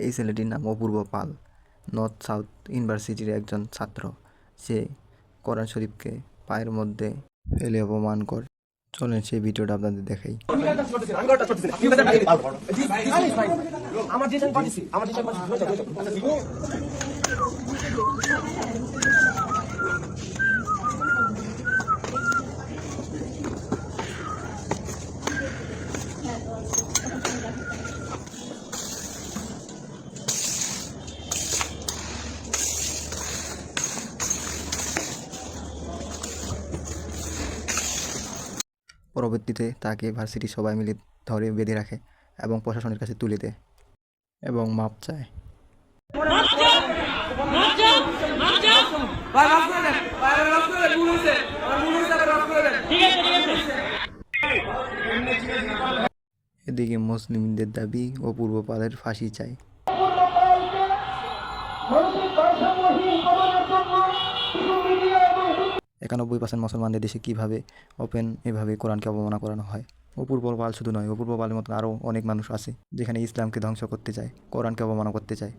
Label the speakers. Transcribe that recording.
Speaker 1: এই ছেলেটির নাম অপূর্ব পাল, নর্থ সাউথ ইউনিভার্সিটির একজন ছাত্র। সে কোরআন শরীফকে পায়ের মধ্যে ফেলে অপমান করে। চলেন সেই ভিডিওটা আপনাদের দেখাই। পরবর্তীতে তাকে ভার্সিটির সবাই মিলে ধরে বেঁধে রাখে এবং প্রশাসনের কাছে তুলে দেয় এবং মাপ চায়। এদিকে মুসলিমদের দাবি অপূর্ব পালের ফাঁসি চাই। 91% মুসলমানদের দেশে কীভাবে এভাবে কোরআনকে অবমাননা করানো হয়। অপূর্ব পাল শুধু নয়, অপূর্ব পালের মতো আরও অনেক মানুষ আছে যেখানে ইসলামকে ধ্বংস করতে চায়, কোরআনকে অবমাননা করতে চায়।